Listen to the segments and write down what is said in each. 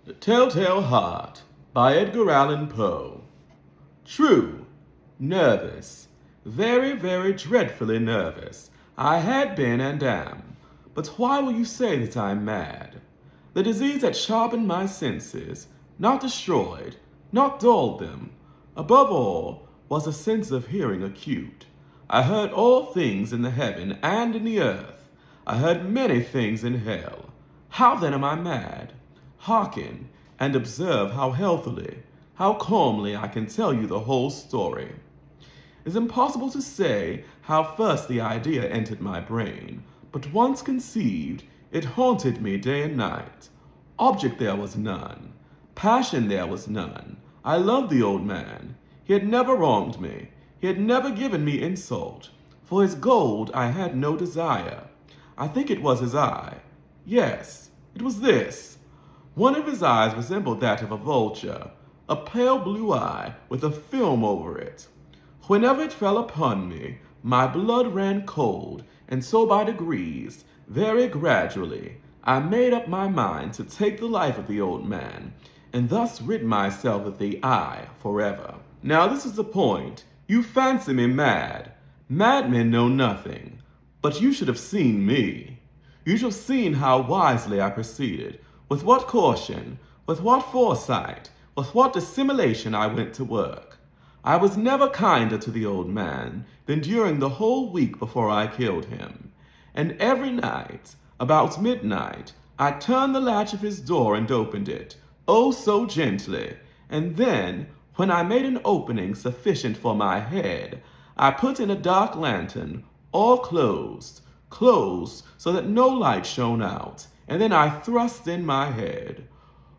The Telltale Heart by Edgar Allan Poe. True, nervous, very, very dreadfully nervous. I had been and am. But why will you say that I'm mad? The disease had sharpened my senses, not destroyed, not dulled them. Above all was a sense of hearing acute. I heard all things in the heaven and in the earth. I heard many things in hell. How then am I mad? Hearken and observe how healthily, how calmly I can tell you the whole story. It's impossible to say how first the idea entered my brain, but once conceived, it haunted me day and night. Object there was none. Passion there was none. I loved the old man. He had never wronged me. He had never given me insult. For his gold I had no desire. I think it was his eye. Yes, it was this. One of his eyes resembled that of a vulture, a pale blue eye with a film over it. Whenever it fell upon me, my blood ran cold, and so by degrees, very gradually, I made up my mind to take the life of the old man, and thus rid myself of the eye forever. Now this is the point. You fancy me mad. Madmen know nothing. But you should have seen me. You should have seen how wisely I proceeded, with what caution, with what foresight, with what dissimulation I went to work. I was never kinder to the old man than during the whole week before I killed him. And every night, about midnight, I turned the latch of his door and opened it, oh so gently, and then, when I made an opening sufficient for my head, I put in a dark lantern, all closed so that no light shone out, and then I thrust in my head.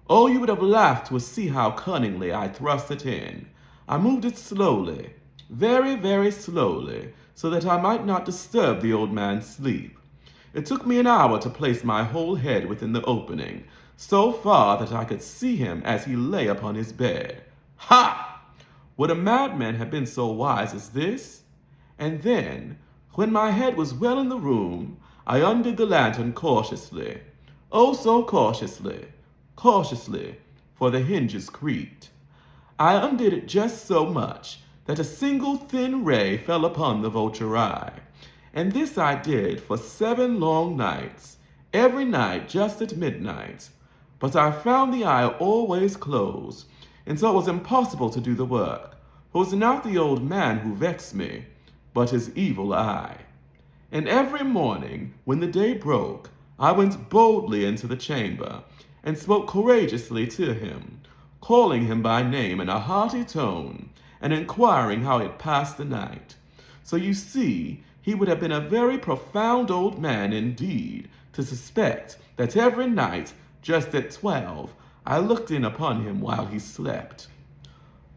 Oh, you would have laughed to see how cunningly I thrust it in. I moved it slowly, very, very slowly, so that I might not disturb the old man's sleep. It took me an hour to place my whole head within the opening, so far that I could see him as he lay upon his bed. Ha! Would a madman have been so wise as this? And then, when my head was well in the room, I undid the lantern cautiously, oh so cautiously, for the hinges creaked. I undid it just so much that a single thin ray fell upon the vulture eye, and this I did for 7 long nights, every night just at midnight. But I found the eye always closed, and so it was impossible to do the work. It was not the old man who vexed me, but his evil eye. And every morning, when the day broke, I went boldly into the chamber, and spoke courageously to him, calling him by name in a hearty tone, and inquiring how he had passed the night. So you see, he would have been a very profound old man indeed, to suspect that every night, just at 12, I looked in upon him while he slept.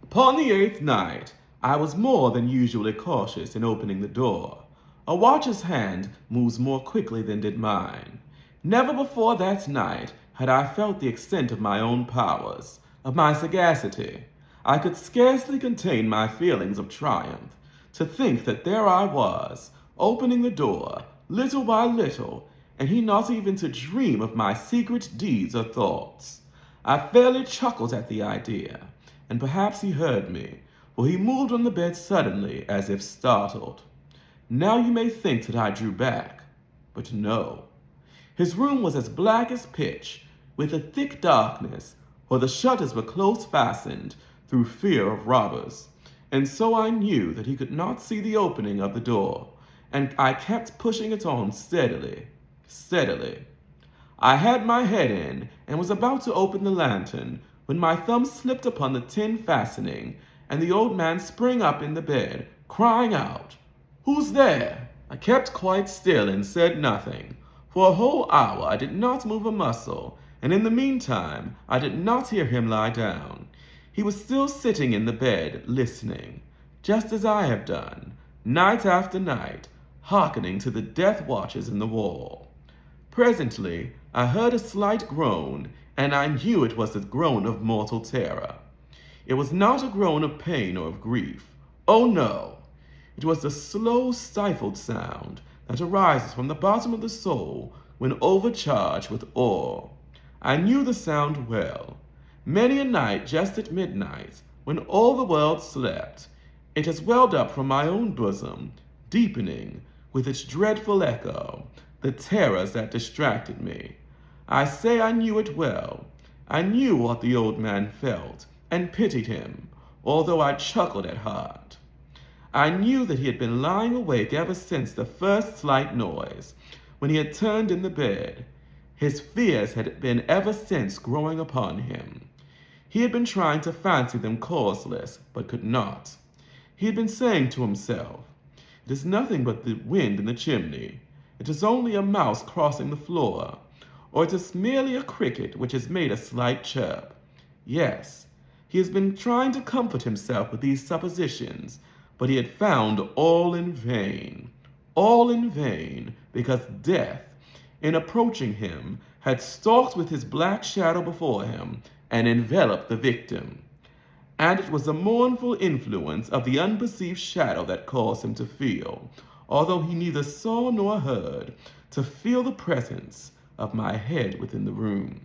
Upon the 8th night, I was more than usually cautious in opening the door. A watch's hand moves more quickly than did mine. Never before that night had I felt the extent of my own powers, of my sagacity. I could scarcely contain my feelings of triumph, to think that there I was, opening the door, little by little, and he not even to dream of my secret deeds or thoughts. I fairly chuckled at the idea, and perhaps he heard me, for he moved on the bed suddenly as if startled. Now you may think that I drew back, but no. His room was as black as pitch, with a thick darkness, for the shutters were close fastened through fear of robbers, and so I knew that he could not see the opening of the door, and I kept pushing it on steadily. I had my head in and was about to open the lantern when my thumb slipped upon the tin fastening, and the old man sprang up in the bed, crying out, "Who's there?" I kept quite still and said nothing. For a whole hour I did not move a muscle, and in the meantime I did not hear him lie down. He was still sitting in the bed, listening, just as I have done, night after night, hearkening to the death watches in the wall. Presently I heard a slight groan, and I knew it was the groan of mortal terror. It was not a groan of pain or of grief. Oh no! It was the slow, stifled sound that arises from the bottom of the soul when overcharged with awe. I knew the sound well. Many a night just at midnight, when all the world slept, it has welled up from my own bosom, deepening, with its dreadful echo, the terrors that distracted me. I say I knew it well. I knew what the old man felt, and pitied him, although I chuckled at heart. I knew that he had been lying awake ever since the first slight noise, when he had turned in the bed. His fears had been ever since growing upon him. He had been trying to fancy them causeless, but could not. He had been saying to himself, "It is nothing but the wind in the chimney. It is only a mouse crossing the floor, or it is merely a cricket which has made a slight chirp." Yes, he has been trying to comfort himself with these suppositions, but he had found all in vain. All in vain, because death, in approaching him, had stalked with his black shadow before him and enveloped the victim. And it was the mournful influence of the unperceived shadow that caused him to feel, although he neither saw nor heard, to feel the presence of my head within the room.